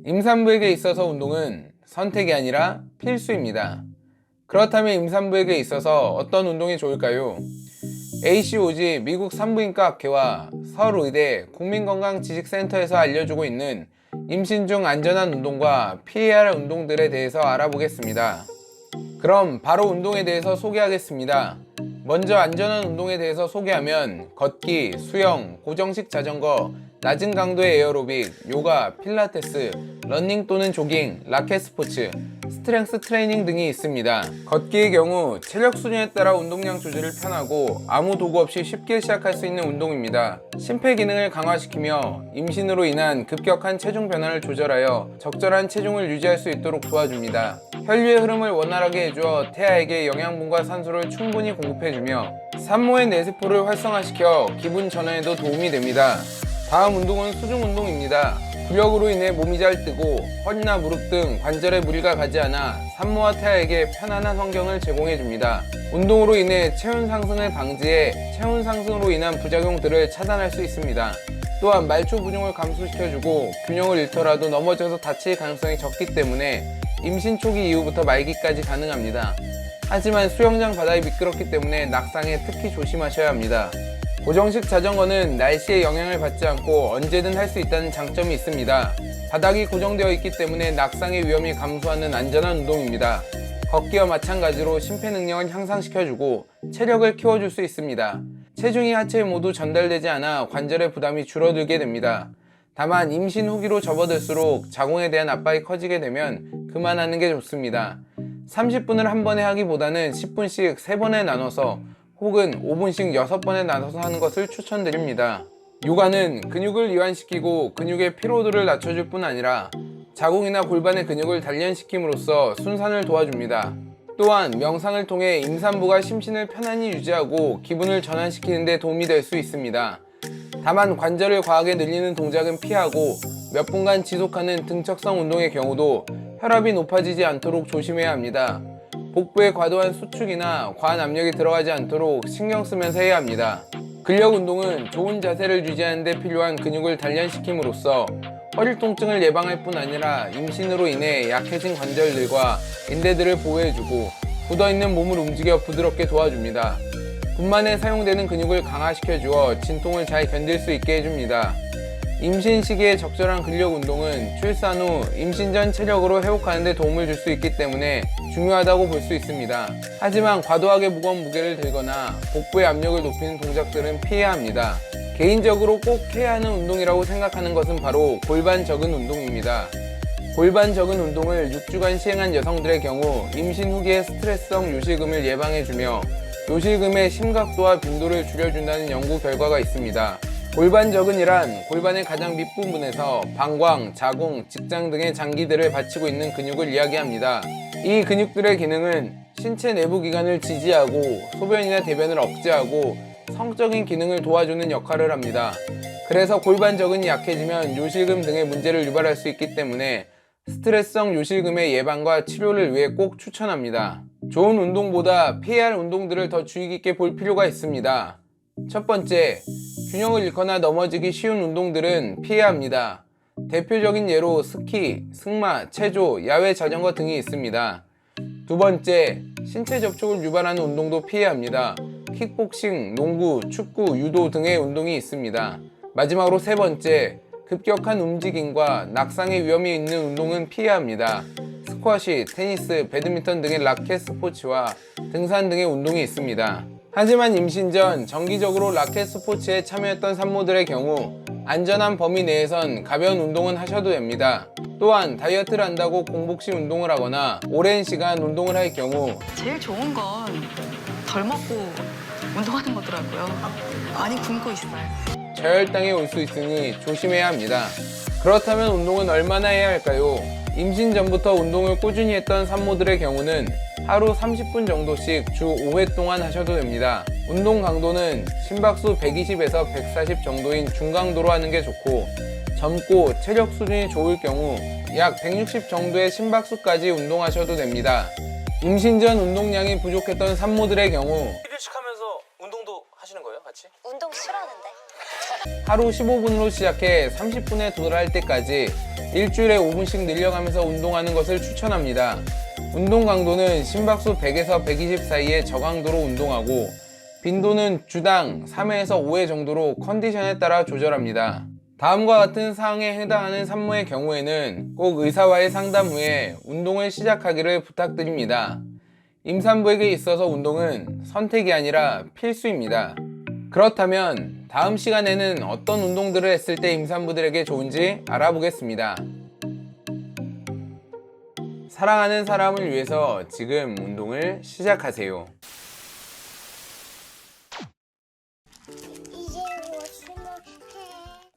임산부에게 있어서 운동은 선택이 아니라 필수입니다. 그렇다면 임산부에게 있어서 어떤 운동이 좋을까요? ACOG 미국 산부인과 학회와 서울의대 국민건강지식센터에서 알려주고 있는 임신 중 안전한 운동과 피해야 할 운동들에 대해서 알아보겠습니다. 그럼 바로 운동에 대해서 소개하겠습니다. 먼저 안전한 운동에 대해서 소개하면 걷기, 수영, 고정식 자전거, 낮은 강도의 에어로빅, 요가, 필라테스, 러닝 또는 조깅, 라켓 스포츠, 스트렝스 트레이닝 등이 있습니다. 걷기의 경우 체력 수준에 따라 운동량 조절을 편하고 아무 도구 없이 쉽게 시작할 수 있는 운동입니다. 심폐 기능을 강화시키며 임신으로 인한 급격한 체중 변화를 조절하여 적절한 체중을 유지할 수 있도록 도와줍니다. 혈류의 흐름을 원활하게 해주어 태아에게 영양분과 산소를 충분히 공급해주며 산모의 뇌세포를 활성화시켜 기분 전환에도 도움이 됩니다. 다음 운동은 수중 운동입니다. 부력으로 인해 몸이 잘 뜨고 허리나 무릎 등 관절에 무리가 가지 않아 산모와 태아에게 편안한 환경을 제공해줍니다. 운동으로 인해 체온 상승을 방지해 체온 상승으로 인한 부작용들을 차단할 수 있습니다. 또한 말초 부종을 감소시켜주고 균형을 잃더라도 넘어져서 다칠 가능성이 적기 때문에 임신 초기 이후부터 말기까지 가능합니다. 하지만 수영장 바닥이 미끄럽기 때문에 낙상에 특히 조심하셔야 합니다. 고정식 자전거는 날씨의 영향을 받지 않고 언제든 할 수 있다는 장점이 있습니다. 바닥이 고정되어 있기 때문에 낙상의 위험이 감소하는 안전한 운동입니다. 걷기와 마찬가지로 심폐 능력을 향상시켜주고 체력을 키워줄 수 있습니다. 체중이 하체에 모두 전달되지 않아 관절의 부담이 줄어들게 됩니다. 다만 임신 후기로 접어들수록 자궁에 대한 압박이 커지게 되면 그만하는 게 좋습니다. 30분을 한 번에 하기보다는 10분씩 3번에 나눠서 혹은 5분씩 6번에 나눠서 하는 것을 추천드립니다. 요가는 근육을 이완시키고 근육의 피로도를 낮춰줄 뿐 아니라 자궁이나 골반의 근육을 단련시킴으로써 순산을 도와줍니다. 또한 명상을 통해 임산부가 심신을 편안히 유지하고 기분을 전환시키는 데 도움이 될 수 있습니다. 다만 관절을 과하게 늘리는 동작은 피하고 몇 분간 지속하는 등척성 운동의 경우도 혈압이 높아지지 않도록 조심해야 합니다. 복부에 과도한 수축이나 과한 압력이 들어가지 않도록 신경 쓰면서 해야 합니다. 근력 운동은 좋은 자세를 유지하는 데 필요한 근육을 단련시킴으로써 허리 통증을 예방할 뿐 아니라 임신으로 인해 약해진 관절들과 인대들을 보호해주고 굳어있는 몸을 움직여 부드럽게 도와줍니다. 분만에 사용되는 근육을 강화시켜주어 진통을 잘 견딜 수 있게 해줍니다. 임신 시기에 적절한 근력 운동은 출산 후 임신 전 체력으로 회복하는 데 도움을 줄 수 있기 때문에 중요하다고 볼 수 있습니다. 하지만 과도하게 무거운 무게를 들거나 복부의 압력을 높이는 동작들은 피해야 합니다. 개인적으로 꼭 해야 하는 운동이라고 생각하는 것은 바로 골반 적은 운동입니다. 골반 적은 운동을 6주간 시행한 여성들의 경우 임신 후기의 스트레스성 요실금을 예방해주며 요실금의 심각도와 빈도를 줄여준다는 연구 결과가 있습니다. 골반적은이란 골반의 가장 밑부분에서 방광, 자궁, 직장 등의 장기들을 받치고 있는 근육을 이야기합니다. 이 근육들의 기능은 신체 내부 기관을 지지하고 소변이나 대변을 억제하고 성적인 기능을 도와주는 역할을 합니다. 그래서 골반적은이 약해지면 요실금 등의 문제를 유발할 수 있기 때문에 스트레스성 요실금의 예방과 치료를 위해 꼭 추천합니다. 좋은 운동보다 피해야 할 운동들을 더 주의 깊게 볼 필요가 있습니다. 첫 번째, 균형을 잃거나 넘어지기 쉬운 운동들은 피해야 합니다. 대표적인 예로 스키, 승마, 체조, 야외 자전거 등이 있습니다. 두 번째, 신체 접촉을 유발하는 운동도 피해야 합니다. 킥복싱, 농구, 축구, 유도 등의 운동이 있습니다. 마지막으로 세 번째, 급격한 움직임과 낙상의 위험이 있는 운동은 피해야 합니다. 스쿼시, 테니스, 배드민턴 등의 라켓 스포츠와 등산 등의 운동이 있습니다. 하지만 임신 전 정기적으로 라켓 스포츠에 참여했던 산모들의 경우 안전한 범위 내에선 가벼운 운동은 하셔도 됩니다. 또한 다이어트를 한다고 공복시 운동을 하거나 오랜 시간 운동을 할 경우 제일 좋은 건 덜 먹고 운동하는 거더라고요. 많이 굶고 있어요. 저혈당이 올 수 있으니 조심해야 합니다. 그렇다면 운동은 얼마나 해야 할까요? 임신 전부터 운동을 꾸준히 했던 산모들의 경우는 하루 30분 정도씩 주 5회 동안 하셔도 됩니다. 운동 강도는 심박수 120에서 140 정도인 중강도로 하는 게 좋고 젊고 체력 수준이 좋을 경우 약 160 정도의 심박수까지 운동하셔도 됩니다. 임신 전 운동량이 부족했던 산모들의 경우 1일씩 하면서 운동도 하시는 거예요? 같이? 같이? 운동 싫어하는데. 하루 15분으로 시작해 30분에 도달할 때까지 일주일에 5분씩 늘려가면서 운동하는 것을 추천합니다. 운동 강도는 심박수 100에서 120 사이의 저강도로 운동하고 빈도는 주당 3회에서 5회 정도로 컨디션에 따라 조절합니다. 다음과 같은 사항에 해당하는 산모의 경우에는 꼭 의사와의 상담 후에 운동을 시작하기를 부탁드립니다. 임산부에게 있어서 운동은 선택이 아니라 필수입니다. 그렇다면 다음 시간에는 어떤 운동들을 했을 때 임산부들에게 좋은지 알아보겠습니다. 사랑하는 사람을 위해서 지금 운동을 시작하세요.